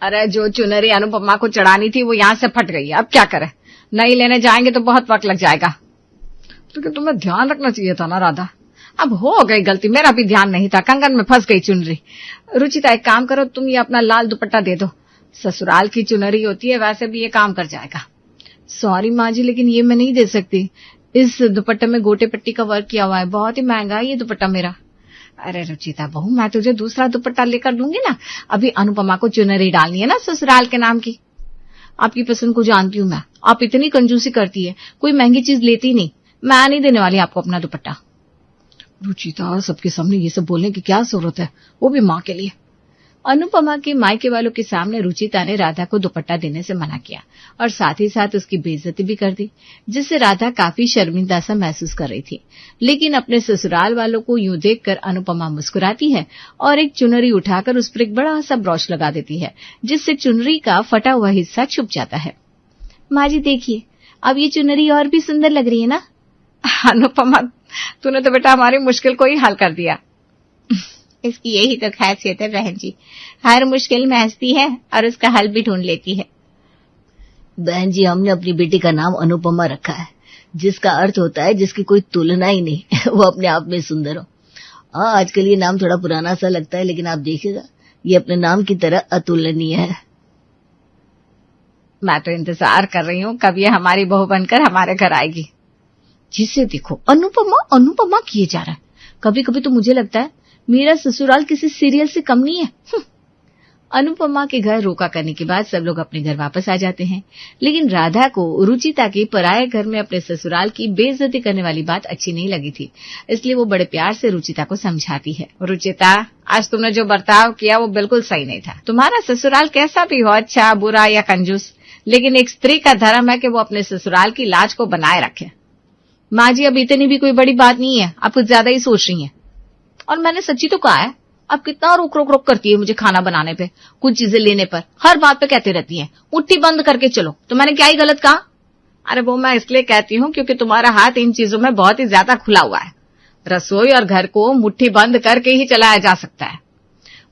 अरे जो चुनरी अनुपमा को चढ़ानी थी वो यहाँ से फट गई है, अब क्या करे? नई लेने जाएंगे तो बहुत वक्त लग जाएगा। तो तुम्हें ध्यान रखना चाहिए था ना राधा। अब हो गई गलती, मेरा भी ध्यान नहीं था, कंगन में फंस गई चुनरी। रुचिता एक काम करो, तुम ये अपना लाल दुपट्टा दे दो, ससुराल की चुनरी होती है, वैसे भी ये काम कर जाएगा। सॉरी माँ जी, लेकिन ये मैं नहीं दे सकती। इस दुपट्टे में गोटे पट्टी का वर्क किया हुआ है, बहुत ही महंगा है ये दुपट्टा मेरा। अरे रुचिता बहू, मैं तुझे दूसरा दुपट्टा लेकर दूंगी ना। अभी अनुपमा को चुनरी डालनी है ना ससुराल के नाम की। आपकी पसंद को जानती हूँ मैं, आप इतनी कंजूसी करती है, कोई महंगी चीज लेती नहीं। मैं नहीं देने वाली आपको अपना दुपट्टा। रुचिता, सबके सामने ये सब बोलने की क्या जरूरत है, वो भी माँ के लिए। अनुपमा के मायके वालों के सामने रुचिता ने राधा को दुपट्टा देने से मना किया और साथ ही साथ उसकी बेइज्जती भी कर दी, जिससे राधा काफी शर्मिंदा सा महसूस कर रही थी। लेकिन अपने ससुराल वालों को यूं देखकर अनुपमा मुस्कुराती है और एक चुनरी उठाकर उस पर एक बड़ा सा ब्रॉच लगा देती है, जिससे चुनरी का फटा हुआ हिस्सा छुप जाता है। माँ जी देखिए, अब ये चुनरी और भी सुंदर लग रही है ना। अनुपमा, तूने तो बेटा हमारी मुश्किल को ही हल कर दिया। इसकी यही तो खासियत है बहन जी, हर मुश्किल में हंसती है और उसका हल भी ढूंढ लेती है। बहन जी, हमने अपनी बेटी का नाम अनुपमा रखा है, जिसका अर्थ होता है जिसकी कोई तुलना ही नहीं वो अपने आप में सुंदर हो। हाँ, आजकल ये नाम थोड़ा पुराना सा लगता है, लेकिन आप देखिएगा ये अपने नाम की तरह अतुलनीय है। मैं तो इंतजार कर रही हूँ कब ये हमारी बहू बनकर हमारे घर आएगी। जिसे देखो अनुपमा अनुपमा किए जा रहा है। कभी कभी तो मुझे लगता है मेरा ससुराल किसी सीरियल से कम नहीं है। अनुपमा के घर रोका करने के बाद सब लोग अपने घर वापस आ जाते हैं, लेकिन राधा को रुचिता के पराये घर में अपने ससुराल की बेइज्जती करने वाली बात अच्छी नहीं लगी थी, इसलिए वो बड़े प्यार से रुचिता को समझाती है। रुचिता, आज तुमने जो बर्ताव किया वो बिल्कुल सही नहीं था। तुम्हारा ससुराल कैसा भी हो, अच्छा बुरा या कंजूस, लेकिन एक स्त्री का धर्म है कि वो अपने ससुराल की लाज को बनाए रखे। माँ जी, अब इतनी भी कोई बड़ी बात नहीं है, आप कुछ ज्यादा ही सोच रही हैं। और मैंने सच्ची तो कहा है, अब कितना रोक रोक रोक करती है मुझे खाना बनाने पे, कुछ चीजें लेने पर, हर बात पे कहती रहती है मुट्ठी बंद करके चलो। तो मैंने क्या ही गलत कहा? अरे वो मैं इसलिए कहती हूँ क्योंकि तुम्हारा हाथ इन चीजों में बहुत ही ज्यादा खुला हुआ है। रसोई और घर को मुट्ठी बंद करके ही चलाया जा सकता है।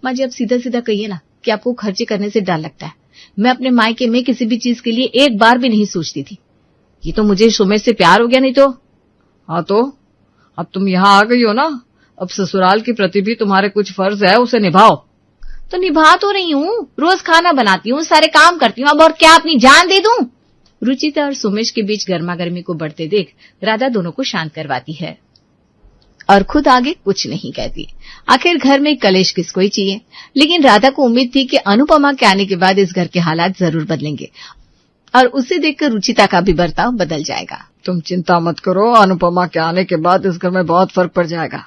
माँ जी, अब सीधा सीधा कहिए ना कि आपको खर्चे करने से डर लगता है। मैं अपने मायके में किसी भी चीज के लिए एक बार भी नहीं सोचती थी। ये तो मुझे सुमेश से प्यार हो गया, नहीं तो। हाँ तो अब तुम यहाँ आ गई हो ना, अब ससुराल के प्रति भी तुम्हारे कुछ फर्ज है, उसे निभाओ। तो निभा तो रही हूँ, रोज खाना बनाती हूँ, सारे काम करती हूँ, अब और क्या अपनी जान दे दूं? रुचिता और सुमेश के बीच गर्मा गर्मी को बढ़ते देख राधा दोनों को शांत करवाती है और खुद आगे कुछ नहीं कहती। आखिर घर में कलेश किसको ही चाहिए, लेकिन राधा को उम्मीद थी कि अनुपमा के आने के बाद इस घर के हालात जरूर बदलेंगे और उसे देखकर रुचिता का भी बर्ताव बदल जाएगा। तुम चिंता मत करो, अनुपमा के आने के बाद इस घर में बहुत फर्क पड़ जाएगा।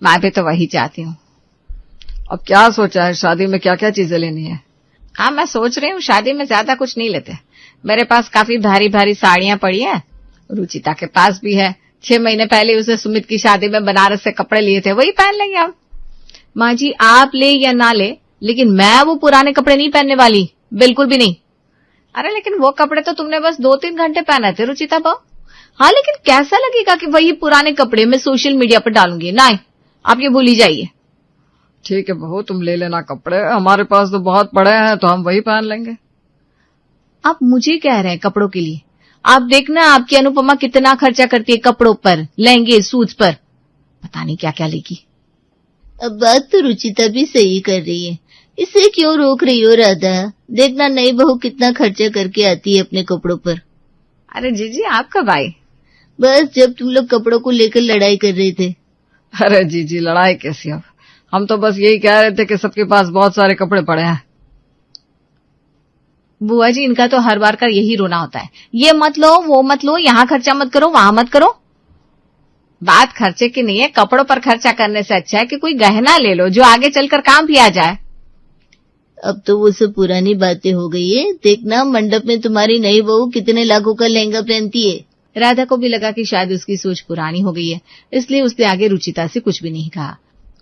मैं भी तो वही चाहती हूँ। अब क्या सोचा है, शादी में क्या क्या चीजें लेनी है? हाँ, मैं सोच रही हूँ शादी में ज्यादा कुछ नहीं लेते। मेरे पास काफी भारी भारी साड़ियां पड़ी हैं, रुचिता के पास भी है। 6 महीने पहले उसे सुमित की शादी में बनारस से कपड़े लिए थे, वही पहन लेंगे हम। माँ जी, आप ले या ना ले, लेकिन मैं वो पुराने कपड़े नहीं पहनने वाली, बिल्कुल भी नहीं। अरे लेकिन वो कपड़े तो तुमने बस 2-3 घंटे पहने थे रुचिता बहू। हाँ, लेकिन कैसा लगेगा कि वही पुराने कपड़े मैं सोशल मीडिया पर डालूंगी? नहीं, आप ये भूल ही जाइए। ठीक है बहू, तुम ले लेना कपड़े, हमारे पास तो बहुत पड़े हैं, तो हम वही पहन लेंगे। आप मुझे कह रहे हैं कपड़ों के लिए? आप देखना आपकी अनुपमा कितना खर्चा करती है कपड़ों पर, लहंगे सूट्स पर, पता नहीं क्या क्या लेगी। अब बात तो रुचिता भी सही कर रही है, इसे क्यों रोक रही हो राधा? देखना नई बहू कितना खर्चा करके आती है अपने कपड़ों पर। अरे जीजी, आप कब आई? बस जब तुम लोग कपड़ों को लेकर लड़ाई कर रहे थे। अरे जीजी, लड़ाई कैसी? अब हम तो बस यही कह रहे थे कि सबके पास बहुत सारे कपड़े पड़े हैं। बुआ जी, इनका तो हर बार का यही रोना होता है, ये मत लो, वो मत लो, यहाँ खर्चा मत करो, वहां मत करो। बात खर्चे की नहीं है, कपड़ों पर खर्चा करने से अच्छा है कि कोई गहना ले लो जो आगे चलकर काम भी आ जाए। अब तो वो सब पुरानी बातें हो गई है। देखना मंडप में तुम्हारी नई बहू कितने लाखों का लहंगा पहनती है। राधा को भी लगा कि शायद उसकी सोच पुरानी हो गई है, इसलिए उसने आगे रुचिता से कुछ भी नहीं कहा।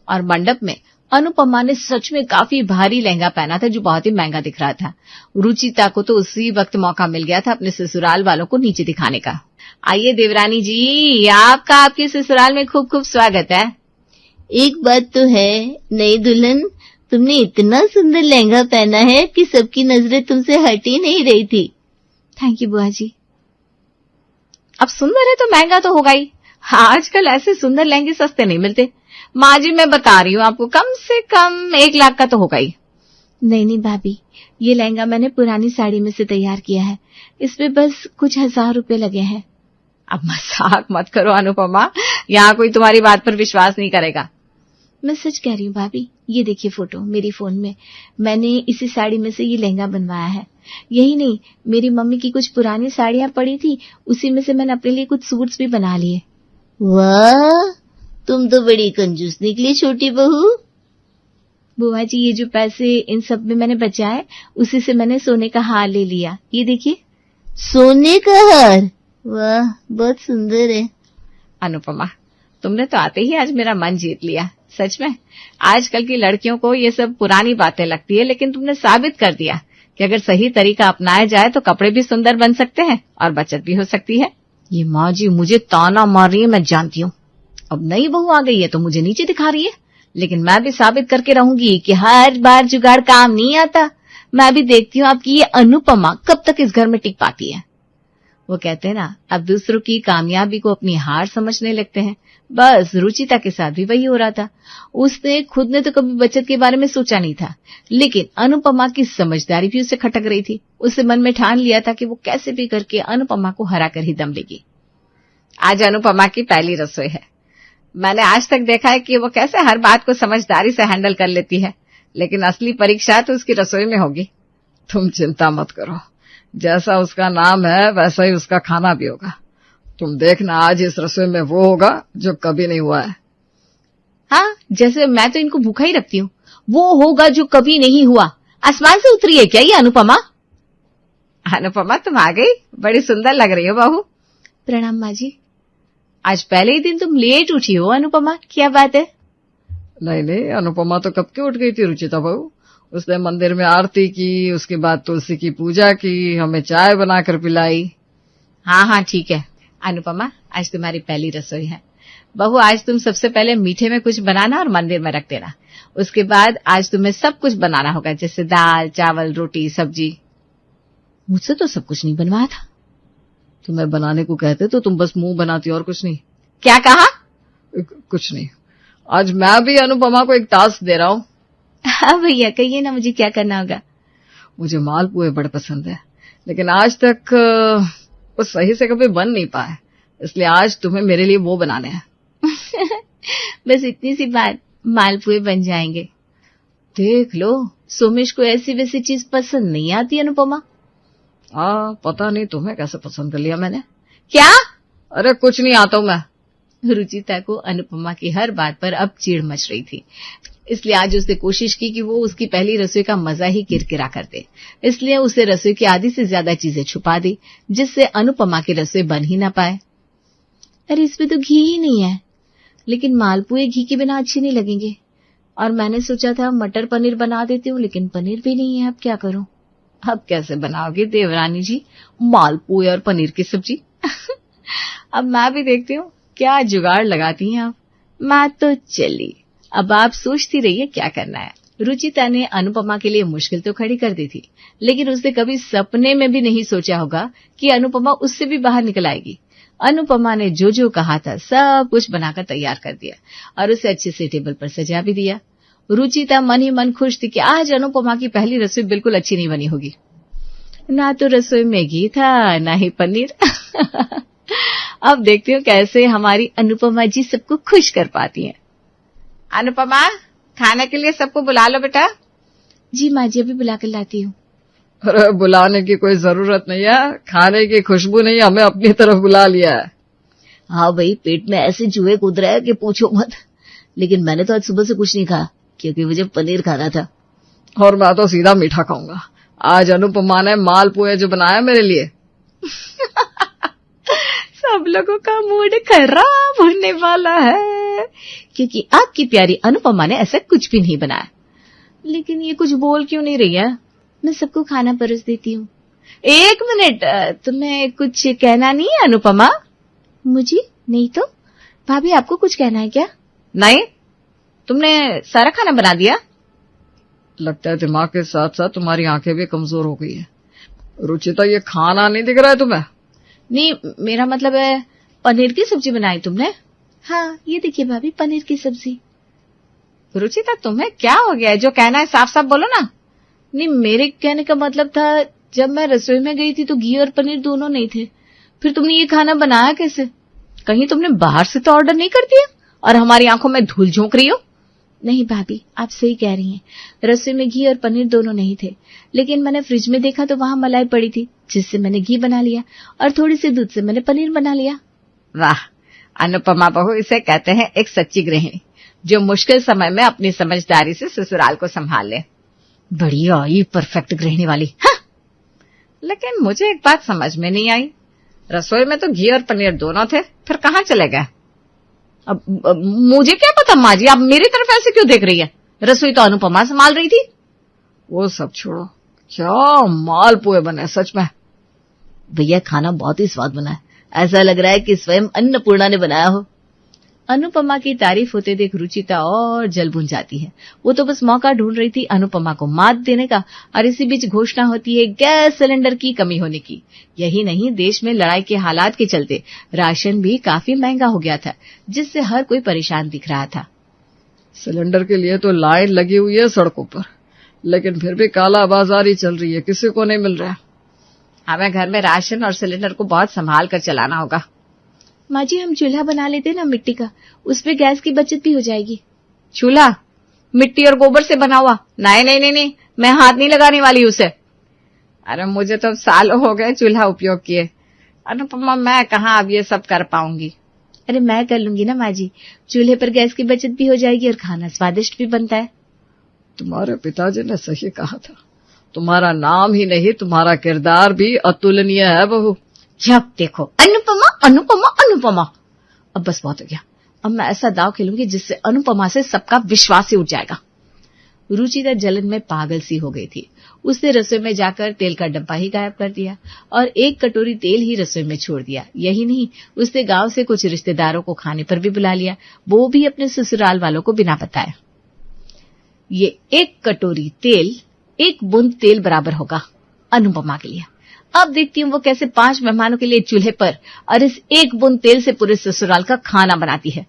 और मंडप में अनुपमा ने सच में काफी भारी लहंगा पहना था जो बहुत ही महंगा दिख रहा था। रुचिता को तो उसी वक्त मौका मिल गया था अपने ससुराल वालों को नीचे दिखाने का। आइए देवरानी जी, आपका आपके ससुराल में खूब खूब स्वागत है। एक बात तो है, नई दुल्हन तुमने इतना सुंदर लहंगा पहना है कि सबकी नजरें तुमसे हट ही नहीं रही थी। थैंक यू बुआ जी। अब सुंदर है तो महंगा तो होगा ही। आजकल ऐसे सुंदर लहंगे सस्ते नहीं मिलते। माँ जी मैं बता रही हूँ आपको, कम से कम 1 लाख का तो होगा ही। नहीं भाभी, ये लहंगा मैंने पुरानी साड़ी में से तैयार किया है, इसमें बस कुछ 1000 रुपए लगे हैं। अब मजाक मत करो अनुपमा, यहाँ कोई तुम्हारी बात पर विश्वास नहीं करेगा। मैं सच कह रही हूँ भाभी, ये देखिए फोटो मेरी फोन में, मैंने इसी साड़ी में से ये लहंगा बनवाया है। यही नहीं, मेरी मम्मी की कुछ पुरानी साड़ियां पड़ी थी, उसी में से मैंने अपने लिए कुछ सूट्स भी बना लिए। वाह, तुम तो बड़ी कंजूस निकली छोटी बहू। बुआ जी, ये जो पैसे इन सब में मैंने बचाए, उसी से मैंने सोने का हार ले लिया। ये देखिए। सोने का हार? वाह, बहुत सुंदर है। अनुपमा, तुमने तो आते ही आज मेरा मन जीत लिया। सच में आजकल की लड़कियों को ये सब पुरानी बातें लगती है, लेकिन तुमने साबित कर दिया कि अगर सही तरीका अपनाया जाए तो कपड़े भी सुंदर बन सकते हैं और बचत भी हो सकती है। ये माँ जी मुझे ताना मार रही है, मैं जानती हूँ। अब नई बहू आ गई है तो मुझे नीचे दिखा रही है, लेकिन मैं भी साबित करके रहूंगी कि हर बार जुगाड़ काम नहीं आता। मैं भी देखती हूँ आपकी ये अनुपमा कब तक इस घर में टिक पाती है। वो कहते हैं ना, अब दूसरों की कामयाबी को अपनी हार समझने लगते हैं। बस रुचिता के साथ भी वही हो रहा था। उसने खुद ने तो कभी बचत के बारे में सोचा नहीं था, लेकिन अनुपमा की समझदारी भी उसे खटक रही थी। उसने मन में ठान लिया था कि वो कैसे भी करके अनुपमा को हरा कर ही दम लेगी। आज अनुपमा की पहली रसोई है। मैंने आज तक देखा है कि वो कैसे हर बात को समझदारी से हैंडल कर लेती है, लेकिन असली परीक्षा तो उसकी रसोई में होगी। तुम चिंता मत करो, जैसा उसका नाम है वैसा ही उसका खाना भी होगा। तुम देखना, आज इस रसोई में वो होगा जो कभी नहीं हुआ है। हाँ, जैसे मैं तो इनको भूखा ही रखती हूँ, वो होगा जो कभी नहीं हुआ। आसमान से उतरी है क्या ये अनुपमा? अनुपमा तुम आ गई, बड़ी सुंदर लग रही हो बहू। प्रणाम माँ जी। आज पहले ही दिन तुम लेट उठी हो अनुपमा, क्या बात है? नहीं, अनुपमा तो कब की उठ गई थी रुचिता बहू। उसने मंदिर में आरती की, उसके बाद तुलसी की पूजा की, हमें चाय बनाकर पिलाई। हाँ ठीक है। अनुपमा, आज तुम्हारी पहली रसोई है। बहू, आज तुम सबसे पहले मीठे में कुछ बनाना और मंदिर में रख देना। उसके बाद आज तुम्हें सब कुछ बनाना होगा, जैसे दाल, चावल, रोटी, सब्जी। मुझसे तो सब कुछ नहीं बनवाया था। तुम्हें बनाने को कहते तो तुम बस मुंह बनाती और कुछ नहीं। क्या कहा? कुछ नहीं। आज मैं भी अनुपमा को एक टास्क दे रहा हूँ। हाँ भैया, कहिए ना, मुझे क्या करना होगा? मुझे मालपुए बड़े पसंद है, लेकिन आज तक वो सही से कभी बन नहीं पाए, इसलिए आज तुम्हें मेरे लिए वो बनाने हैं। बस इतनी सी बात, मालपुए बन जाएंगे। देख लो, सोमेश को ऐसी वैसी चीज पसंद नहीं आती अनुपमा। पता नहीं तुम्हें कैसे पसंद कर लिया मैंने। क्या? अरे कुछ नहीं आता हूं मैं। रुचिता को अनुपमा की हर बात पर अब चिढ़ मच रही थी, इसलिए आज उसने कोशिश की कि वो उसकी पहली रसोई का मजा ही किरकिरा कर दे। इसलिए उसे रसोई की आधी से ज्यादा चीजें छुपा दी, जिससे अनुपमा की रसोई बन ही ना पाए। अरे इसमें तो घी ही नहीं है, लेकिन मालपुए घी के बिना अच्छे नहीं लगेंगे। और मैंने सोचा था मटर पनीर बना देती हूँ, लेकिन पनीर भी नहीं है, अब क्या करूं? अब कैसे बनाओगे देवरानी जी मालपुए और पनीर की सब्जी? अब मैं भी देखती हूँ क्या जुगाड़ लगाती हैं आप। मैं तो चली, अब आप सोचती रहिए क्या करना है। रुचिता ने अनुपमा के लिए मुश्किल तो खड़ी कर दी थी, लेकिन उसने कभी सपने में भी नहीं सोचा होगा कि अनुपमा उससे भी बाहर निकल आएगी। अनुपमा ने जो जो कहा था सब कुछ बनाकर तैयार कर दिया और उसे अच्छे से टेबल पर सजा भी दिया। रुचिता मन ही मन खुश थी कि आज अनुपमा की पहली रसोई बिल्कुल अच्छी नहीं बनी होगी। ना तो रसोई में घी था, ना ही पनीर। अब देखती हूँ कैसे हमारी अनुपमा जी सबको खुश कर पाती हैं। अनुपमा, खाने के लिए सबको बुला लो बेटा। जी माँ जी, अभी बुला कर लाती हूँ। अरे बुलाने की कोई जरूरत नहीं है, खाने की खुशबू नहीं हमें अपनी तरफ बुला लिया है। हाँ भाई, पेट में ऐसे चूहे कूद रहे हैं कि पूछो मत। लेकिन मैंने तो आज सुबह से कुछ नहीं खाया, क्योंकि मुझे पनीर खाना था। और मैं तो सीधा मीठा खाऊंगा। आज अनुपमा ने मालपुए जो बनाया मेरे लिए। सब लोगों का मूड खराब होने वाला है, क्योंकि आपकी प्यारी अनुपमा ने ऐसा कुछ भी नहीं बनाया। लेकिन ये कुछ बोल क्यों नहीं रही है? मैं सबको खाना परोस देती हूँ। एक मिनट, तुम्हें कुछ कहना नहीं है अनुपमा? मुझे नहीं तो भाभी, आपको कुछ कहना है क्या? नहीं, तुमने सारा खाना बना दिया? लगता है दिमाग के साथ साथ तुम्हारी आंखें भी कमजोर हो गई है। रुचिता, ये खाना नहीं दिख रहा है तुम्हें? नहीं, मेरा मतलब है पनीर की सब्जी बनाई तुमने? हाँ, ये देखिए भाभी, पनीर की सब्जी। रुचिता, तुम्हें क्या हो गया है? जो कहना है साफ साफ बोलो ना। नहीं, मेरे कहने का मतलब था जब मैं रसोई में गई थी तो घी और पनीर दोनों नहीं थे, फिर तुमने ये खाना बनाया कैसे? कहीं तुमने बाहर से तो ऑर्डर नहीं कर दिया और हमारी आंखों में धूल झोंक रही हो? नहीं भाभी, आप सही कह रही हैं, रसोई में घी और पनीर दोनों नहीं थे, लेकिन मैंने फ्रिज में देखा तो वहां मलाई पड़ी थी, जिससे मैंने घी बना लिया और थोड़ी सी दूध से मैंने पनीर बना लिया। वाह अनुपमा बहू, इसे कहते हैं एक सच्ची गृहिणी जो मुश्किल समय में अपनी समझदारी से ससुराल को संभाल ले। बढ़िया, ये परफेक्ट गृहिणी वाली। हाँ। लेकिन मुझे एक बात समझ में नहीं आई, रसोई में तो घी और पनीर दोनों थे, फिर कहाँ चले गए? अब मुझे क्या पता माँ जी, आप मेरी तरफ ऐसे क्यों देख रही है? रसोई तो अनुपमा संभाल रही थी। वो सब छोड़ो, क्या मालपुए बने सच में। भैया खाना बहुत ही स्वाद बना है, ऐसा लग रहा है कि स्वयं अन्नपूर्णा ने बनाया हो। अनुपमा की तारीफ होते देख रुचिता और जल भुन जाती है। वो तो बस मौका ढूंढ रही थी अनुपमा को मात देने का, और इसी बीच घोषणा होती है गैस सिलेंडर की कमी होने की। यही नहीं, देश में लड़ाई के हालात के चलते राशन भी काफी महंगा हो गया था, जिससे हर कोई परेशान दिख रहा था। सिलेंडर के लिए तो लाइन लगी हुई है सड़कों पर, लेकिन फिर भी काला बाजारी चल रही है, किसी को नहीं मिल रहा है। हमें घर में राशन और सिलेंडर को बहुत संभाल कर चलाना होगा। माँ जी, हम चूल्हा बना लेते ना मिट्टी का, उस पे गैस की बचत भी हो जाएगी। चूल्हा मिट्टी और गोबर से बना हुआ? नहीं नहीं नहीं नहीं, मैं हाथ नहीं लगाने वाली उसे। अरे मुझे तो सालों हो गए चूल्हा उपयोग किए। अनुपमा, मैं कहाँ अब ये सब कर पाऊंगी। अरे मैं कर लूंगी ना माँ जी, चूल्हे पर गैस की बचत भी हो जाएगी और खाना स्वादिष्ट भी बनता है। तुम्हारे पिताजी ने सही कहा था, तुम्हारा नाम ही नहीं तुम्हारा किरदार भी अतुलनीय है बहू। जब देखो अनुपमा अनुपमा अनुपमा। अब बस बहुत हो गया, अब मैं ऐसा दाव खेलूंगी जिससे अनुपमा से सबका विश्वास ही उठ जाएगा। रुचिता जलन में पागल सी हो गई थी। उसने रसोई में जाकर तेल का डब्बा ही गायब कर दिया और एक कटोरी तेल ही रसोई में छोड़ दिया। यही नहीं, उसने गांव से कुछ रिश्तेदारों को खाने पर भी बुला लिया, वो भी अपने ससुराल वालों को बिना बताए। ये एक कटोरी तेल एक बूंद तेल बराबर होगा अनुपमा के लिए। अब देखती हूँ वो कैसे 5 मेहमानों के लिए चूल्हे पर और इस एक बूंद तेल से पूरे ससुराल का खाना बनाती है।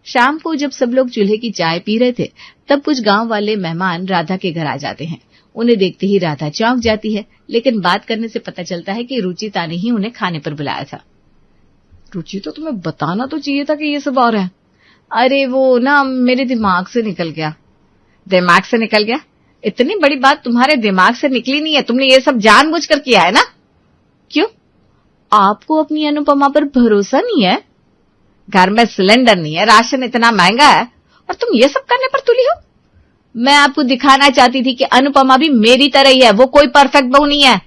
शाम को जब सब लोग चूल्हे की चाय पी रहे थे, तब कुछ गांव वाले मेहमान राधा के घर आ जाते हैं। उन्हें देखते ही राधा चौंक जाती है, लेकिन बात करने से पता चलता है कि रुचिता ने ही उन्हें खाने पर बुलाया था। रुचिता, तुम्हें बताना तो चाहिए था कि ये सब आ रहा है। अरे वो ना मेरे दिमाग से निकल गया। दिमाग से निकल गया? इतनी बड़ी बात तुम्हारे दिमाग से निकली नहीं है, तुमने ये सब जानबूझकर किया है ना? क्यों? आपको अपनी अनुपमा पर भरोसा नहीं है? घर में सिलेंडर नहीं है, राशन इतना महंगा है और तुम ये सब करने पर तुली हो। मैं आपको दिखाना चाहती थी कि अनुपमा भी मेरी तरह ही है, वो कोई परफेक्ट बहू नहीं है।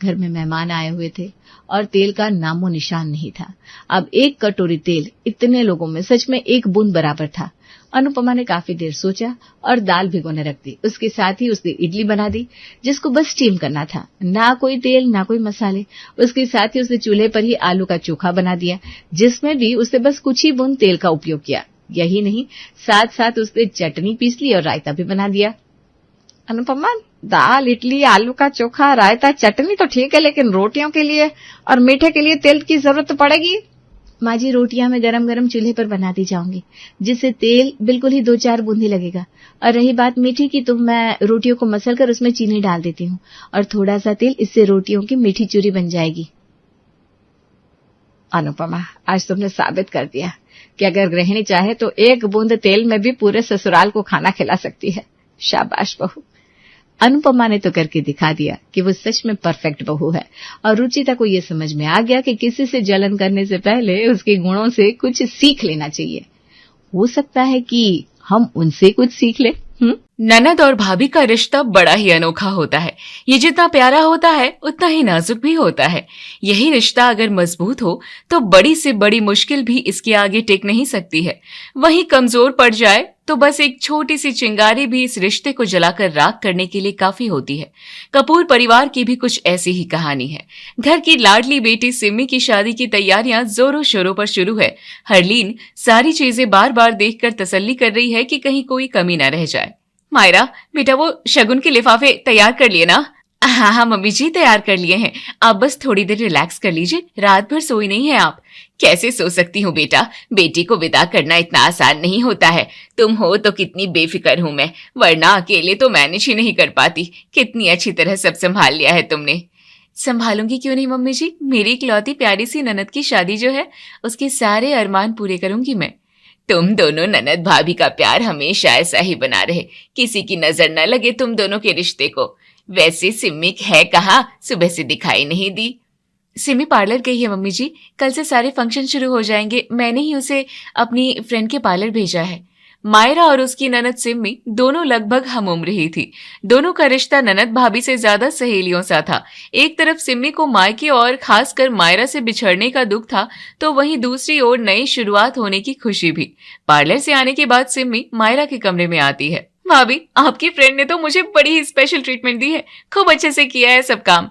घर में मेहमान आए हुए थे और तेल का नामो निशान नहीं था। अब एक कटोरी तेल इतने लोगों में सच में एक बूंद बराबर था। अनुपमा ने काफी देर सोचा और दाल भिगोने रख दी। उसके साथ ही उसने इडली बना दी, जिसको बस स्टीम करना था। ना कोई तेल ना कोई मसाले। उसके साथ ही उसने चूल्हे पर ही आलू का चोखा बना दिया, जिसमें भी उसने बस कुछ ही बूंद तेल का उपयोग किया। यही नहीं, साथ साथ उसने चटनी पीस ली और रायता भी बना दिया। अनुपमा, दाल, इडली, आलू का चोखा, रायता, चटनी तो ठीक है, लेकिन रोटियों के लिए और मीठे के लिए तेल की जरूरत तो पड़ेगी। माँ जी, रोटियां मैं गरम गरम चूल्हे पर बनाती जाऊंगी, जिससे तेल बिल्कुल ही 2-4 बूंद ही लगेगा। और रही बात मीठी की, तो मैं रोटियों को मसल कर उसमें चीनी डाल देती हूँ और थोड़ा सा तेल, इससे रोटियों की मीठी चूरी बन जाएगी। अनुपमा, आज तुमने साबित कर दिया कि अगर गृहिणी चाहे तो एक बूंद तेल में भी पूरे ससुराल को खाना खिला सकती है। शाबाश बहू। अनुपमा ने तो करके दिखा दिया कि वो सच में परफेक्ट बहू है। और रुचिता को ये समझ में आ गया कि किसी से जलन करने से पहले उसके गुणों से कुछ सीख लेना चाहिए। हो सकता है कि हम उनसे कुछ सीख ले। ननद और भाभी का रिश्ता बड़ा ही अनोखा होता है। ये जितना प्यारा होता है उतना ही नाजुक भी होता है। यही रिश्ता अगर मजबूत हो तो बड़ी से बड़ी मुश्किल भी इसके आगे टिक नहीं सकती है। वहीं कमजोर पड़ जाए तो बस एक छोटी सी चिंगारी भी इस रिश्ते को जलाकर राख करने के लिए काफी होती है। कपूर परिवार की भी कुछ ऐसी ही कहानी है। घर की लाडली बेटी सिमी की शादी की तैयारियां जोरों शोरों पर शुरू है। हरलीन सारी चीजें बार बार देखकर तसल्ली कर रही है कि कहीं कोई कमी न रह जाए। मायरा बेटा, वो शगुन के लिफाफे तैयार कर लिए ना? हाँ हाँ मम्मी जी, तैयार कर लिए हैं। आप बस थोड़ी देर रिलैक्स कर लीजिए, रात भर सोई नहीं है आप। कैसे सो सकती हूँ बेटा, बेटी को विदा करना इतना आसान नहीं होता है। तुम हो तो कितनी बेफिक्र हूं मैं, वरना अकेले तो मैनेज ही नहीं कर पाती। कितनी अच्छी तरह सब संभाल लिया है तुमने। संभालूंगी क्यों नहीं मम्मी जी, मेरी इकलौती प्यारी सी ननद की शादी जो है, उसके सारे अरमान पूरे करूंगी मैं। तुम दोनों ननद भाभी का प्यार हमेशा ऐसा ही बना रहे, किसी की नजर न लगे तुम दोनों के रिश्ते को। वैसे सिमी है कहाँ, सुबह से दिखाई नहीं दी। सिमी पार्लर गई है मम्मी जी, कल से सारे फंक्शन शुरू हो जाएंगे, मैंने ही उसे अपनी फ्रेंड के पार्लर भेजा है। मायरा और उसकी ननद सिमी दोनों लगभग हम उम्र ही थी। दोनों का रिश्ता ननद भाभी से ज्यादा सहेलियों सा था। एक तरफ सिमी को मायके और खासकर मायरा से बिछड़ने का दुख था, तो वहीं दूसरी ओर नई शुरुआत होने की खुशी भी। पार्लर से आने के बाद सिमी मायरा के कमरे में आती है। भाभी, आपकी फ्रेंड ने तो मुझे बड़ी ही स्पेशल ट्रीटमेंट दी है, खूब अच्छे से किया है सब काम।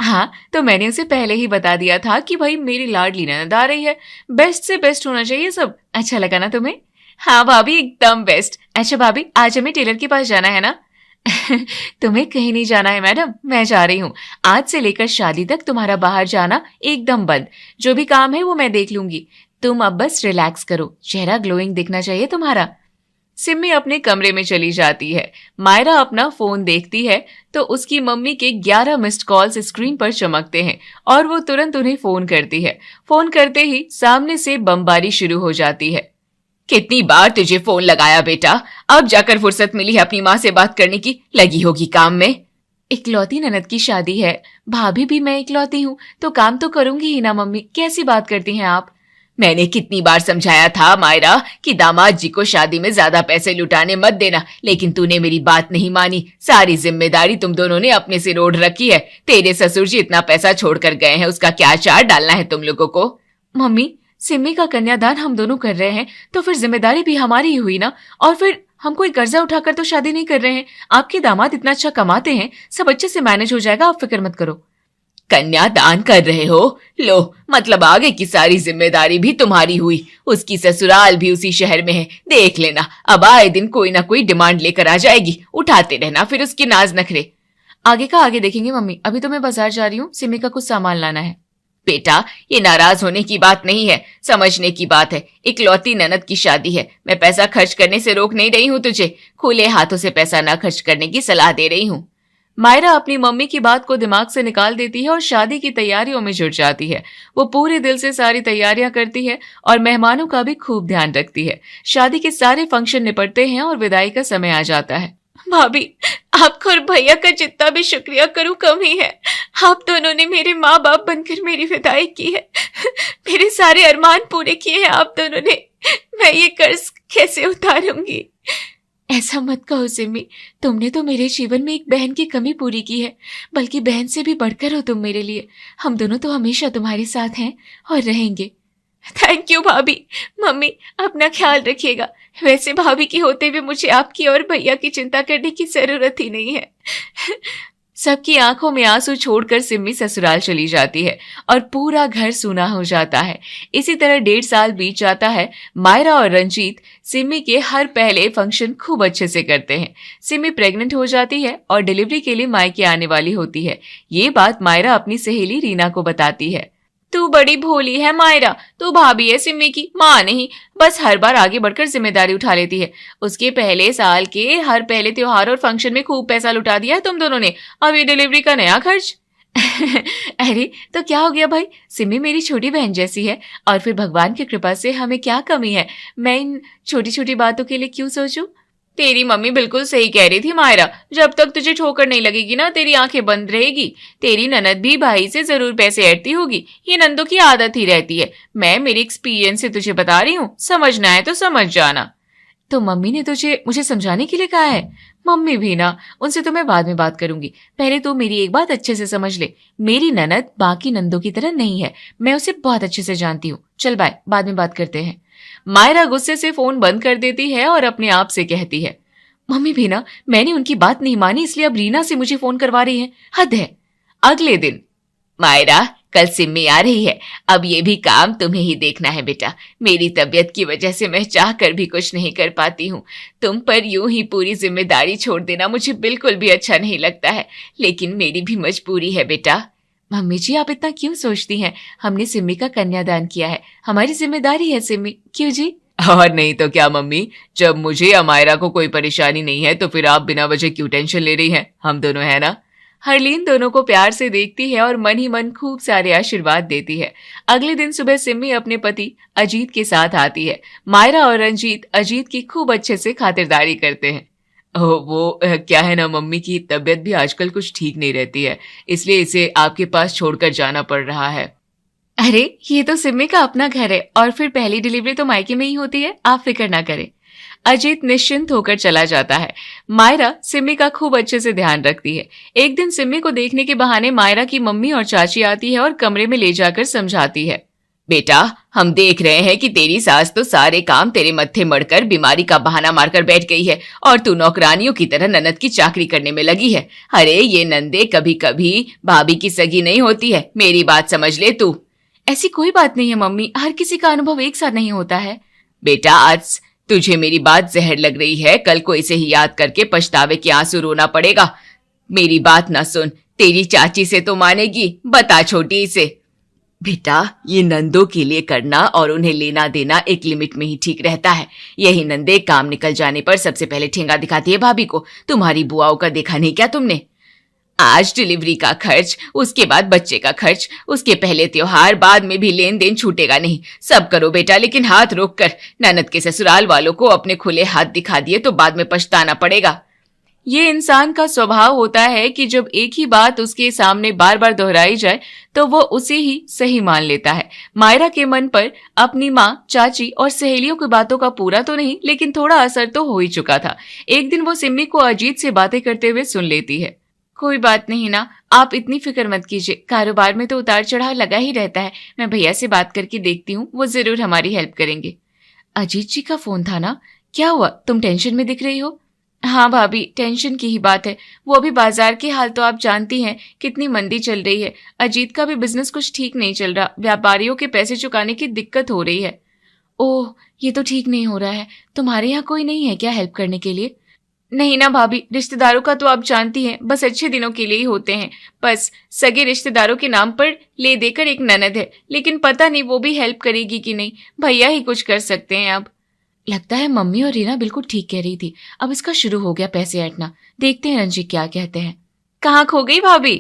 हाँ, तो मैंने उसे पहले ही बता दिया था कि भाई मेरी लाडली ननद आ रही है, बेस्ट से बेस्ट होना चाहिए सब। अच्छा लगा ना तुम्हें? हाँ भाभी, एकदम बेस्ट। अच्छा भाभी, आज हमें टेलर के पास जाना है ना? तुम्हें कहीं नहीं जाना है मैडम, मैं जा रही हूँ। आज से लेकर शादी तक तुम्हारा बाहर जाना एकदम बंद। जो भी काम है वो मैं देख लूंगी। तुम अब बस रिलैक्स करो, चेहरा ग्लोइंग दिखना चाहिए तुम्हारा। सिमी अपने कमरे में चली जाती है। मायरा अपना फोन देखती है तो उसकी मम्मी के 11 मिस्ड कॉल्स स्क्रीन पर चमकते हैं और वो तुरंत उन्हें फोन करती है। फोन करते ही सामने से बमबारी शुरू हो जाती है। कितनी बार तुझे फोन लगाया बेटा, अब जाकर फुर्सत मिली है अपनी माँ से बात करने की, लगी होगी काम में। इकलौती ननद की शादी है, भाभी भी मैं इकलौती हूँ, तो काम तो करूंगी ही ना मम्मी, कैसी बात करती हैं आप? मैंने कितनी बार समझाया था मायरा कि दामाद जी को शादी में ज्यादा पैसे लुटाने मत देना, लेकिन तूने मेरी बात नहीं मानी। सारी जिम्मेदारी तुम दोनों ने अपने सिर ओढ़ रखी है। तेरे ससुर जी इतना पैसा छोड़कर गए हैं, उसका क्या चार्ज डालना है तुम लोगों को? मम्मी, सिमी का कन्यादान हम दोनों कर रहे हैं, तो फिर जिम्मेदारी भी हमारी ही हुई ना। और फिर हम कोई कर्जा उठाकर तो शादी नहीं कर रहे हैं। आपके दामाद इतना अच्छा कमाते हैं, सब अच्छे से मैनेज हो जाएगा, आप फिक्र मत करो। कन्यादान कर रहे हो? लो, मतलब आगे की सारी जिम्मेदारी भी तुम्हारी हुई। उसकी ससुराल भी उसी शहर में है, देख लेना अब आए दिन कोई ना कोई डिमांड लेकर आ जाएगी, उठाते रहना फिर उसके नाज नखरे। आगे का आगे देखेंगे मम्मी, अभी तो मैं बाजार जा रही हूँ, सिमी का कुछ सामान लाना है। बेटा, ये नाराज होने की बात नहीं है, समझने की बात है। इकलौती ननद की शादी है, मैं पैसा खर्च करने से रोक नहीं रही हूँ तुझे, खुले हाथों से पैसा ना खर्च करने की सलाह दे रही हूँ। मायरा अपनी मम्मी की बात को दिमाग से निकाल देती है और शादी की तैयारियों में जुट जाती है। वो पूरे दिल से सारी तैयारियां करती है और मेहमानों का भी खूब ध्यान रखती है। शादी के सारे फंक्शन निपटते हैं और विदाई का समय आ जाता है। भाभी, आपको और भैया का जितना भी शुक्रिया करूं कम ही है। आप दोनों ने मेरे माँ बाप बनकर मेरी विदाई की है, मेरे सारे अरमान पूरे किए हैं आप दोनों ने। मैं ये कर्ज कैसे उतारूंगी? ऐसा मत कहो सिमी, तुमने तो मेरे जीवन में एक बहन की कमी पूरी की है, बल्कि बहन से भी बढ़कर हो तुम मेरे लिए। हम दोनों तो हमेशा तुम्हारे साथ हैं और रहेंगे। थैंक यू भाभी। मम्मी, अपना ख्याल रखिएगा। वैसे भाभी की होते हुए मुझे आपकी और भैया की चिंता करने की जरूरत ही नहीं है। सबकी आंखों में आंसू छोड़कर सिमी ससुराल चली जाती है और पूरा घर सूना हो जाता है। इसी तरह 1.5 साल बीत जाता है। मायरा और रंजीत सिमी के हर पहले फंक्शन खूब अच्छे से करते हैं। सिमी प्रेग्नेंट हो जाती है और डिलीवरी के लिए मायके आने वाली होती है। ये बात मायरा अपनी सहेली रीना को बताती है। तू बड़ी भोली है मायरा, तू भाभी है सिमी की, माँ नहीं। बस हर बार आगे बढ़कर जिम्मेदारी उठा लेती है। उसके पहले साल के हर पहले त्योहार और फंक्शन में खूब पैसा लुटा दिया है तुम दोनों ने, अब ये डिलीवरी का नया खर्च। अरे तो क्या हो गया भाई, सिमी मेरी छोटी बहन जैसी है और फिर भगवान की कृपा से हमें क्या कमी है। मैं इन छोटी छोटी बातों के लिए क्यों सोचूं? तेरी मम्मी बिल्कुल सही कह रही थी मायरा, जब तक तुझे ठोकर नहीं लगेगी ना तेरी आंखें बंद रहेगी। तेरी ननद भी भाई से जरूर पैसे ऐंठती होगी, ये नंदों की आदत ही रहती है। मैं मेरी एक्सपीरियंस से तुझे बता रही हूँ, समझना है तो समझ जाना। तो मम्मी ने तुझे मुझे समझाने के लिए कहा है? मम्मी भी ना, उनसे तो मैं बाद में बात करूंगी। पहले तो मेरी एक बात अच्छे से समझ ले, मेरी ननद बाकी नंदों की तरह नहीं है, मैं उसे बहुत अच्छे से जानती हूँ। चल बाय, बाद में बात करते हैं। मायरा गुस्से से फोन बंद कर देती है और अपने आप से कहती है, मम्मी भी ना, मैंने उनकी बात नहीं मानी इसलिए अब रीना से मुझे फोन करवा रही है, हद है। अगले दिन, मायरा कल सिम्मी आ रही है, अब ये भी काम तुम्हें ही देखना है बेटा। मेरी तबीयत की वजह से मैं चाह कर भी कुछ नहीं कर पाती हूँ। तुम पर यूं ही पूरी जिम्मेदारी छोड़ देना मुझे बिल्कुल भी अच्छा नहीं लगता है, लेकिन मेरी भी मजबूरी है बेटा। मम्मी जी, आप इतना क्यों सोचती हैं? हमने सिम्मी का कन्यादान किया है, हमारी जिम्मेदारी है सिम्मी। क्यों जी? और नहीं तो क्या मम्मी, जब मुझे या मायरा को कोई परेशानी नहीं है तो फिर आप बिना वजह क्यों टेंशन ले रही हैं? हम दोनों है ना। हरलीन दोनों को प्यार से देखती है और मन ही मन खूब सारे आशीर्वाद देती है। अगले दिन सुबह सिम्मी अपने पति अजीत के साथ आती है। मायरा और रंजीत अजीत की खूब अच्छे से खातिरदारी करते हैं। वो क्या है ना मम्मी की तबीयत भी आजकल कुछ ठीक नहीं रहती है, इसलिए इसे आपके पास छोड़कर जाना पड़ रहा है। अरे ये तो सिम्मी का अपना घर है और फिर पहली डिलीवरी तो मायके में ही होती है, आप फिक्र ना करें। अजीत निश्चिंत होकर चला जाता है। मायरा सिम्मी का खूब अच्छे से ध्यान रखती है। एक दिन सिम्मी को देखने के बहाने मायरा की मम्मी और चाची आती है और कमरे में ले जाकर समझाती है। बेटा, हम देख रहे हैं कि तेरी सास तो सारे काम तेरे मत्थे मड़कर बीमारी का बहाना मारकर बैठ गई है और तू नौकरानियों की तरह ननद की चाकरी करने में लगी है। अरे ये नंदे कभी कभी भाभी की सगी नहीं होती है, मेरी बात समझ ले तू। ऐसी कोई बात नहीं है मम्मी, हर किसी का अनुभव एक साथ नहीं होता है। बेटा, आज तुझे मेरी बात जहर लग रही है, कल को इसे ही याद करके पछतावे के आंसू रोना पड़ेगा। मेरी बात ना सुन, तेरी चाची से तो मानेगी, बता छोटी इसे। बेटा, ये नंदों के लिए करना और उन्हें लेना देना एक लिमिट में ही ठीक रहता है। यही नंदे काम निकल जाने पर सबसे पहले ठेंगा दिखाती है भाभी को। तुम्हारी बुआओं का देखा नहीं क्या तुमने? आज डिलीवरी का खर्च, उसके बाद बच्चे का खर्च, उसके पहले त्योहार, बाद में भी लेन देन छूटेगा नहीं। सब करो बेटा, लेकिन हाथ रोक कर। ननद के ससुराल वालों को अपने खुले हाथ दिखा दिए तो बाद में पछताना पड़ेगा। ये इंसान का स्वभाव होता है कि जब एक ही बात उसके सामने बार बार दोहराई जाए तो वो उसे ही सही मान लेता है। मायरा के मन पर अपनी माँ, चाची और सहेलियों की बातों का पूरा तो नहीं, लेकिन थोड़ा असर तो हो ही चुका था। एक दिन वो सिम्मी को अजीत से बातें करते हुए सुन लेती है। कोई बात नहीं ना, आप इतनी फिक्र मत कीजिए, कारोबार में तो उतार चढ़ाव लगा ही रहता है। मैं भैया से बात करके देखती हूँ, वो जरूर हमारी हेल्प करेंगे। अजीत जी का फोन था ना? क्या हुआ, तुम टेंशन में दिख रही हो? हाँ भाभी, टेंशन की ही बात है। वो अभी बाजार के हाल तो आप जानती हैं, कितनी मंदी चल रही है। अजीत का भी बिजनेस कुछ ठीक नहीं चल रहा, व्यापारियों के पैसे चुकाने की दिक्कत हो रही है। ओह, ये तो ठीक नहीं हो रहा है। तुम्हारे यहाँ कोई नहीं है क्या हेल्प करने के लिए? नहीं ना भाभी, रिश्तेदारों का तो आप जानती हैं, बस अच्छे दिनों के लिए ही होते हैं। बस सगे रिश्तेदारों के नाम पर ले देकर एक ननद है, लेकिन पता नहीं वो भी हेल्प करेगी कि नहीं। भैया ही कुछ कर सकते हैं अब। लगता है मम्मी और रीना बिल्कुल ठीक कह रही थी, अब इसका शुरू हो गया पैसे ऐंठना। देखते हैं रंजीत क्या कहते हैं। कहाँ खो गई भाभी?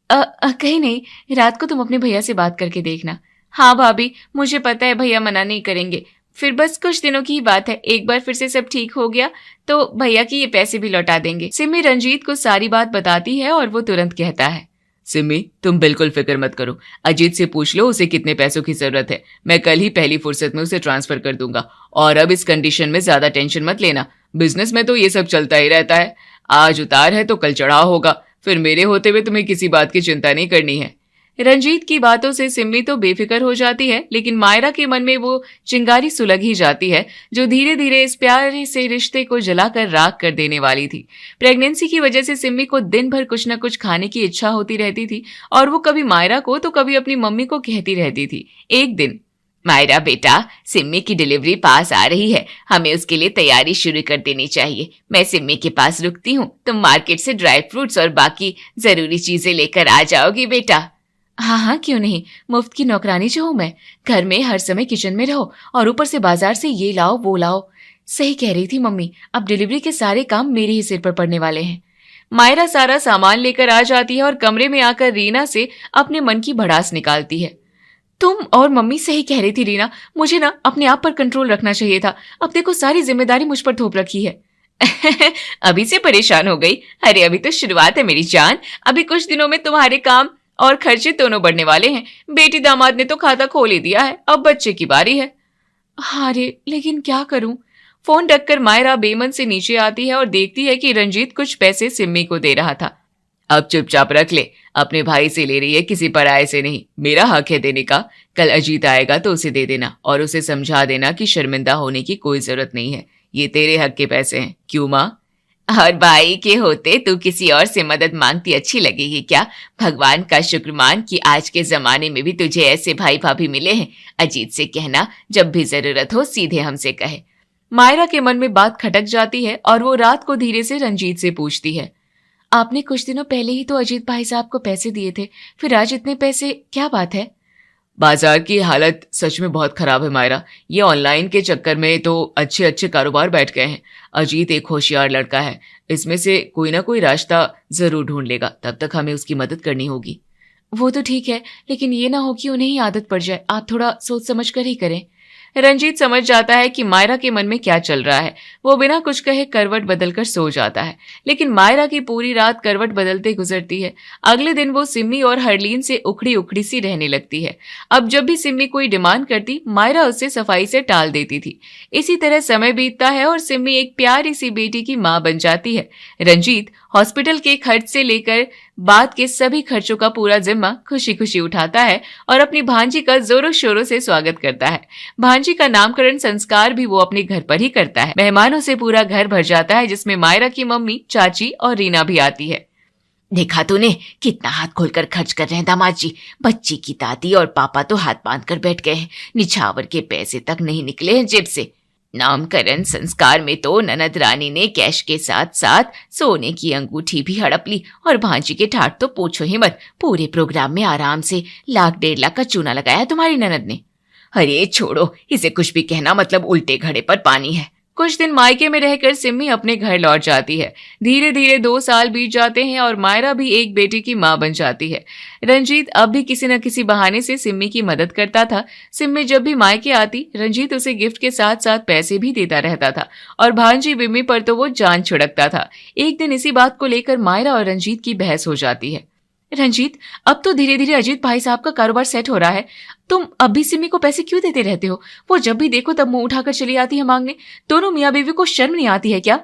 कहीं नहीं, रात को तुम अपने भैया से बात करके देखना। हाँ भाभी, मुझे पता है भैया मना नहीं करेंगे। फिर बस कुछ दिनों की ही बात है, एक बार फिर से सब ठीक हो गया तो भैया की ये पैसे भी लौटा देंगे। सिमी रंजीत को सारी बात बताती है और वो तुरंत कहता है, सिमी तुम बिल्कुल फिक्र मत करो, अजीत से पूछ लो उसे कितने पैसों की जरूरत है, मैं कल ही पहली फुर्सत में उसे ट्रांसफर कर दूंगा। और अब इस कंडीशन में ज्यादा टेंशन मत लेना, बिजनेस में तो ये सब चलता ही रहता है, आज उतार है तो कल चढ़ाव होगा, फिर मेरे होते हुए तुम्हें किसी बात की चिंता नहीं करनी है। रंजीत की बातों से सिम्मी तो बेफिक्र हो जाती है, लेकिन मायरा के मन में वो चिंगारी सुलग ही जाती है जो धीरे धीरे इस प्यारे से रिश्ते को जलाकर राख कर देने वाली थी। प्रेगनेंसी की वजह से सिम्मी को दिन भर कुछ न कुछ खाने की इच्छा होती रहती थी और वो कभी मायरा को तो कभी अपनी मम्मी को कहती रहती थी। एक दिन, मायरा बेटा, सिम्मी की डिलीवरी पास आ रही है, हमें उसके लिए तैयारी शुरू कर देनी चाहिए। मैं सिम्मी के पास रुकती हूँ, तुम मार्केट से ड्राई फ्रूट्स और बाकी जरूरी चीजें लेकर आ जाओगी बेटा। हाँ हाँ, क्यों नहीं, मुफ्त की नौकरानी जो हूं मैं, घर में हर समय किचन में रहो और ऊपर से बाजार से ये लाओ वो लाओ। सही कह रही थी मम्मी, अब डिलीवरी के सारे काम मेरे ही सिर पर पड़ने वाले हैं। मायरा सारा सामान लेकर आ जाती है और कमरे में आकर रीना से अपने मन की भड़ास निकालती है। तुम और मम्मी सही कह रही थी रीना, मुझे ना अपने आप पर कंट्रोल रखना चाहिए था, अब देखो सारी जिम्मेदारी मुझ पर थोप रखी है। अभी से परेशान हो गई? अरे अभी तो शुरुआत है मेरी जान, अभी कुछ दिनों में तुम्हारे काम और खर्चे दोनों बढ़ने वाले हैं। बेटी दामाद ने तो खाता खोल ही दिया है, अब बच्चे की बारी है। हाँ रे, लेकिन क्या करूं? फोन रखकर मायरा बेमन से नीचे आती है और देखती है कि रंजीत कुछ पैसे सिम्मी को दे रहा था। अब चुपचाप रख ले, अपने भाई से ले रही है, किसी पराये से नहीं, मेरा हक है देने का। कल अजीत आएगा तो उसे दे देना और उसे समझा देना कि शर्मिंदा होने की कोई जरूरत नहीं है, ये तेरे हक के पैसे हैं। क्यों माँ? और भाई के होते तू किसी और से मदद मांगती अच्छी लगेगी क्या? भगवान का शुक्र मान कि आज के जमाने में भी तुझे ऐसे भाई भाभी मिले हैं। अजीत से कहना जब भी जरूरत हो सीधे हमसे कहे। मायरा के मन में बात खटक जाती है और वो रात को धीरे से रंजीत से पूछती है, आपने कुछ दिनों पहले ही तो अजीत भाई साहब को पैसे दिए थे, फिर आज इतने पैसे, क्या बात है? बाजार की हालत सच में बहुत खराब है मायरा। ये ऑनलाइन के चक्कर में तो अच्छे अच्छे कारोबार बैठ गए हैं। अजीत एक होशियार लड़का है, इसमें से कोई ना कोई रास्ता जरूर ढूंढ लेगा। तब तक हमें उसकी मदद करनी होगी। वो तो ठीक है, लेकिन ये ना हो कि उन्हें ही आदत पड़ जाए। आप थोड़ा सोच समझ कर ही करें। रंजीत समझ जाता है कि मायरा के मन में क्या चल रहा है। वो बिना कुछ कहे करवट बदलकर सो जाता है। लेकिन मायरा की पूरी रात करवट बदलते गुजरती है। अगले दिन वो सिम्मी और हरलीन से उखड़ी उखड़ी सी रहने लगती है। अब जब भी सिम्मी कोई डिमांड करती, मायरा उससे सफाई से टाल देती थी। इसी तरह समय बीतता है और सिम्मी एक प्यारी सी बेटी की मां बन जाती है। रंजीत हॉस्पिटल के खर्च से लेकर बाद के सभी खर्चों का पूरा जिम्मा खुशी खुशी उठाता है और अपनी भांजी का जोरों शोरों से स्वागत करता है। भांजी का नामकरण संस्कार भी वो अपने घर पर ही करता है। मेहमानों से पूरा घर भर जाता है, जिसमें मायरा की मम्मी, चाची और रीना भी आती है। देखा तूने कितना हाथ खोलकर खर्च कर रहे हैं दामाद जी। बच्ची की दादी और पापा तो हाथ बांध कर बैठ गए हैं। निछावर के पैसे तक नहीं निकले हैं जेब से। नामकरण संस्कार में तो ननद रानी ने कैश के साथ साथ सोने की अंगूठी भी हड़प ली और भांजी के ठाट तो पूछो ही मत। पूरे प्रोग्राम में आराम से 1,00,000-1,50,000 का चूना लगाया तुम्हारी ननद ने। अरे छोड़ो, इसे कुछ भी कहना मतलब उल्टे घड़े पर पानी है। कुछ दिन मायके में रहकर सिम्मी अपने घर लौट जाती है। धीरे धीरे 2 साल बीत जाते हैं और मायरा भी एक बेटी की मां बन जाती है। रंजीत अब भी किसी न किसी बहाने से सिम्मी की मदद करता था। सिम्मी जब भी मायके आती, रंजीत उसे गिफ्ट के साथ साथ पैसे भी देता रहता था और भांजी बिम्मी पर तो वो जान छिड़कता था। एक दिन इसी बात को लेकर मायरा और रंजीत की बहस हो जाती है। रंजीत, अब तो धीरे धीरे अजीत भाई साहब का कारोबार सेट हो रहा है, तुम अब भी सिमी को पैसे क्यों देते रहते हो? वो जब भी देखो तब मुंह उठाकर चली आती है मांगने। दोनों मियाँ बीवी को शर्म नहीं आती है क्या?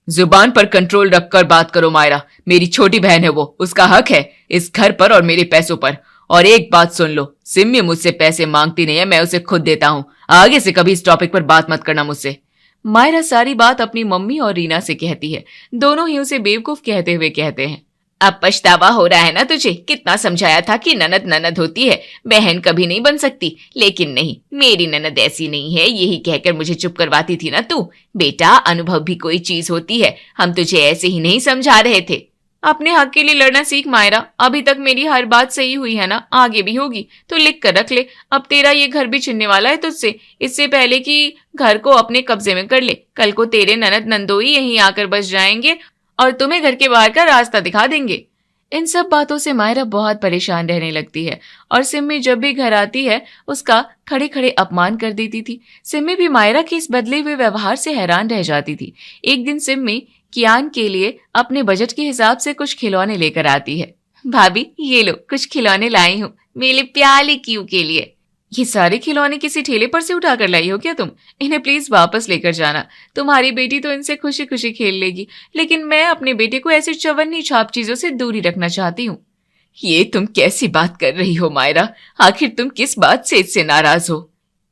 जुबान पर कंट्रोल रखकर बात करो मायरा। मेरी छोटी बहन है वो, उसका हक है इस घर पर और मेरे पैसों पर। और एक बात सुन लो, सिमी मुझसे पैसे मांगती नहीं है, मैं उसे खुद देता हूँ। आगे से कभी इस टॉपिक पर बात मत करना मुझसे। मायरा सारी बात अपनी मम्मी और रीना से कहती है। दोनों ही उसे बेवकूफ कहते हुए कहते हैं, अब पछतावा हो रहा है ना तुझे? कितना समझाया था कि ननद ननद होती है, बहन कभी नहीं बन सकती। लेकिन नहीं, मेरी ननद ऐसी नहीं है, यही कहकर मुझे चुप करवाती थी ना तू। बेटा, अनुभव भी कोई चीज होती है, हम तुझे ऐसे ही नहीं समझा रहे थे। अपने हक के लिए लड़ना सीख मायरा। अभी तक मेरी हर बात सही हुई है ना, आगे भी होगी, तो लिख कर रख ले। अब तेरा ये घर भी छिनने वाला है तुझसे, इससे पहले कि घर को अपने कब्जे में कर ले। कल को तेरे ननद नंदोई यहीं आकर बस जाएंगे और तुम्हें घर के बाहर का रास्ता दिखा देंगे। इन सब बातों से मायरा बहुत परेशान रहने लगती है और सिम्मी जब भी घर आती है उसका खड़े खड़े अपमान कर देती थी। सिम्मी भी मायरा के इस बदले हुए व्यवहार से हैरान रह जाती थी। एक दिन सिम्मी कियान के लिए अपने बजट के हिसाब से कुछ खिलौने लेकर आती है। भाभी, ये लो कुछ खिलौने लाई हूँ मेरे प्याले क्यू के लिए। ये सारे खिलौने किसी ठेले पर से उठा कर लाई हो क्या तुम? इन्हें प्लीज वापस लेकर जाना। तुम्हारी बेटी तो इनसे खुशी खुशी खेल लेगी, लेकिन मैं अपने बेटे को ऐसी चवन्नी छाप चीजों से दूरी रखना चाहती हूँ। ये तुम कैसी बात कर रही हो मायरा? आखिर तुम किस बात से इससे नाराज हो?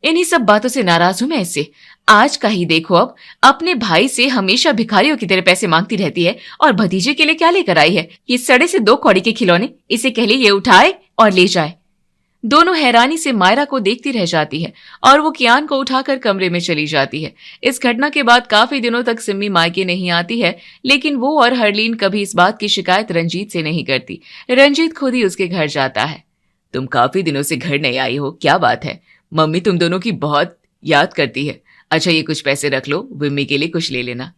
इन्हीं सब बातों से नाराज हूं मैं इससे। आज का ही देखो, अब अपने भाई से हमेशा भिखारियों की तरह पैसे मांगती रहती है और भतीजे के लिए क्या लेकर आई है? ये सड़े से 2 कौड़ी के खिलौने। इसे कह ले ये उठाए और ले जाए। दोनों हैरानी से मायरा को देखती रह जाती है और वो कियान को उठाकर कमरे में चली जाती है। इस घटना के बाद काफी दिनों तक सिम्मी मायके नहीं आती है, लेकिन वो और हरलीन कभी इस बात की शिकायत रंजीत से नहीं करती। रंजीत खुद ही उसके घर जाता है। तुम काफी दिनों से घर नहीं आई हो, क्या बात है? मम्मी तुम दोनों की बहुत याद करती है। अच्छा, ये कुछ पैसे रख लो, विम्मी के लिए कुछ ले लेना।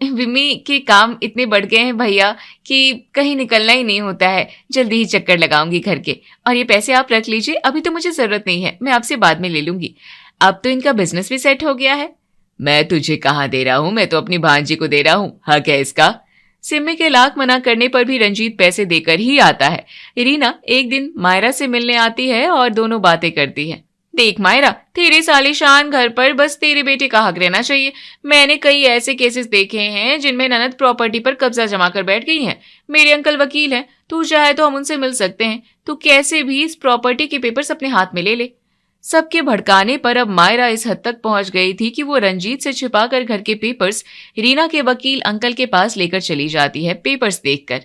विम्मी के काम इतने बढ़ गए हैं भैया कि कहीं निकलना ही नहीं होता है। जल्दी ही चक्कर लगाऊंगी घर के। और ये पैसे आप रख लीजिए, अभी तो मुझे जरूरत नहीं है, मैं आपसे बाद में ले लूंगी। अब तो इनका बिजनेस भी सेट हो गया है। मैं तुझे कहाँ दे रहा हूँ, मैं तो अपनी भांजी को दे रहा हूँ। हक है इसका। सिम्मी के लाख मना करने पर भी रंजीत पैसे देकर ही आता है। रीना एक दिन मायरा से मिलने आती है और दोनों बातें करती है। देख मायरा, तेरे सालिशान घर पर बस तेरे बेटे का हक रहना चाहिए। मैंने कई ऐसे केसेस देखे हैं जिनमें ननद प्रॉपर्टी पर कब्जा जमा कर बैठ गई हैं। मेरे अंकल वकील हैं, तू चाहे तो हम उनसे मिल सकते हैं। तू कैसे भी इस प्रॉपर्टी के पेपर्स अपने हाथ में ले ले। सबके भड़काने पर अब मायरा इस हद तक पहुंच गई थी कि वो रंजीत से छिपाकर घर के पेपर्स रीना के वकील अंकल के पास लेकर चली जाती है। पेपर्स देखकर,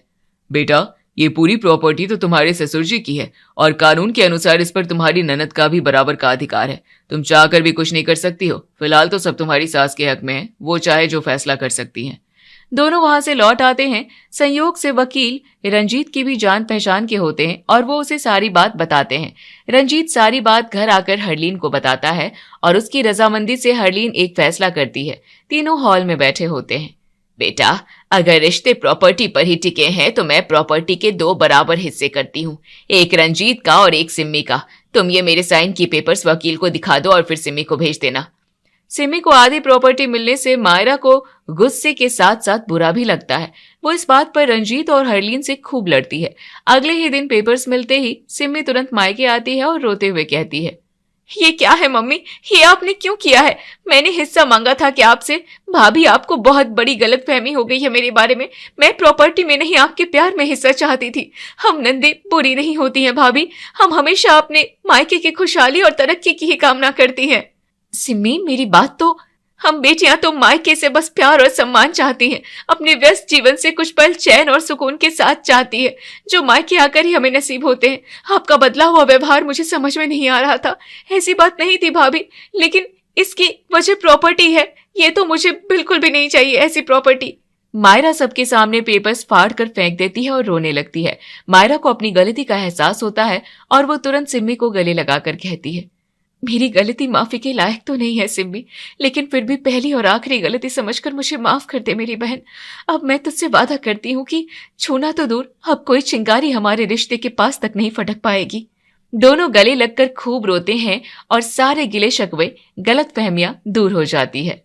बेटा ये पूरी प्रॉपर्टी तो तुम्हारे ससुर जी की है और कानून के अनुसार इस पर तुम्हारी ननद का भी बराबर का अधिकार है। तुम चाहकर भी कुछ नहीं कर सकती हो। फिलहाल तो सब तुम्हारी सास के हक में है, वो चाहे जो फैसला कर सकती हैं। दोनों वहां से लौट आते हैं। संयोग से वकील रंजीत की भी जान पहचान के होते हैं और वो उसे सारी बात बताते हैं। रंजीत सारी बात घर आकर हरलीन को बताता है और उसकी रजामंदी से हरलीन एक फैसला करती है। तीनों हॉल में बैठे होते हैं। बेटा, अगर रिश्ते प्रॉपर्टी पर ही टिके हैं तो मैं प्रॉपर्टी के 2 बराबर हिस्से करती हूँ, एक रंजीत का और एक सिम्मी का। तुम ये मेरे साइन की पेपर्स वकील को दिखा दो और फिर सिम्मी को भेज देना। सिमी को आधी प्रॉपर्टी मिलने से मायरा को गुस्से के साथ साथ बुरा भी लगता है। वो इस बात पर रंजीत और हरलीन से खूब लड़ती है। अगले ही दिन पेपर्स मिलते ही सिमी तुरंत मायके आती है और रोते हुए कहती है, ये क्या है मम्मी, ये आपने क्यों किया है? मैंने हिस्सा मांगा था कि आपसे। भाभी, आपको बहुत बड़ी गलतफहमी हो गई है मेरे बारे में। मैं प्रॉपर्टी में नहीं, आपके प्यार में हिस्सा चाहती थी। हम नंदे बुरी नहीं होती हैं भाभी, हम हमेशा अपने मायके की खुशहाली और तरक्की की ही कामना करती हैं। सिम्मी, मेरी बात तो, हम बेटियां तो मायके से बस प्यार और सम्मान चाहती हैं, अपने व्यस्त जीवन से कुछ पल चैन और सुकून के साथ चाहती है, जो मायके आकर ही हमें नसीब होते हैं। आपका बदला हुआ व्यवहार मुझे समझ में नहीं आ रहा था। ऐसी बात नहीं थी भाभी, लेकिन इसकी वजह प्रॉपर्टी है। ये तो मुझे बिल्कुल भी नहीं चाहिए ऐसी प्रॉपर्टी। मायरा सबके सामने पेपर्स फाड़ कर फेंक देती है और रोने लगती है। मायरा को अपनी गलती का एहसास होता है और वो तुरंत सिम्मी को गले लगाकर कहती है, मेरी गलती माफी के लायक तो नहीं है सिम्मी, लेकिन फिर भी पहली और आखिरी गलती समझकर मुझे माफ कर दे मेरी बहन। अब मैं तुझसे वादा करती हूँ कि छूना तो दूर, अब कोई चिंगारी हमारे रिश्ते के पास तक नहीं फटक पाएगी। दोनों गले लगकर खूब रोते हैं और सारे गिले शिकवे, गलतफहमियां दूर हो जाती है।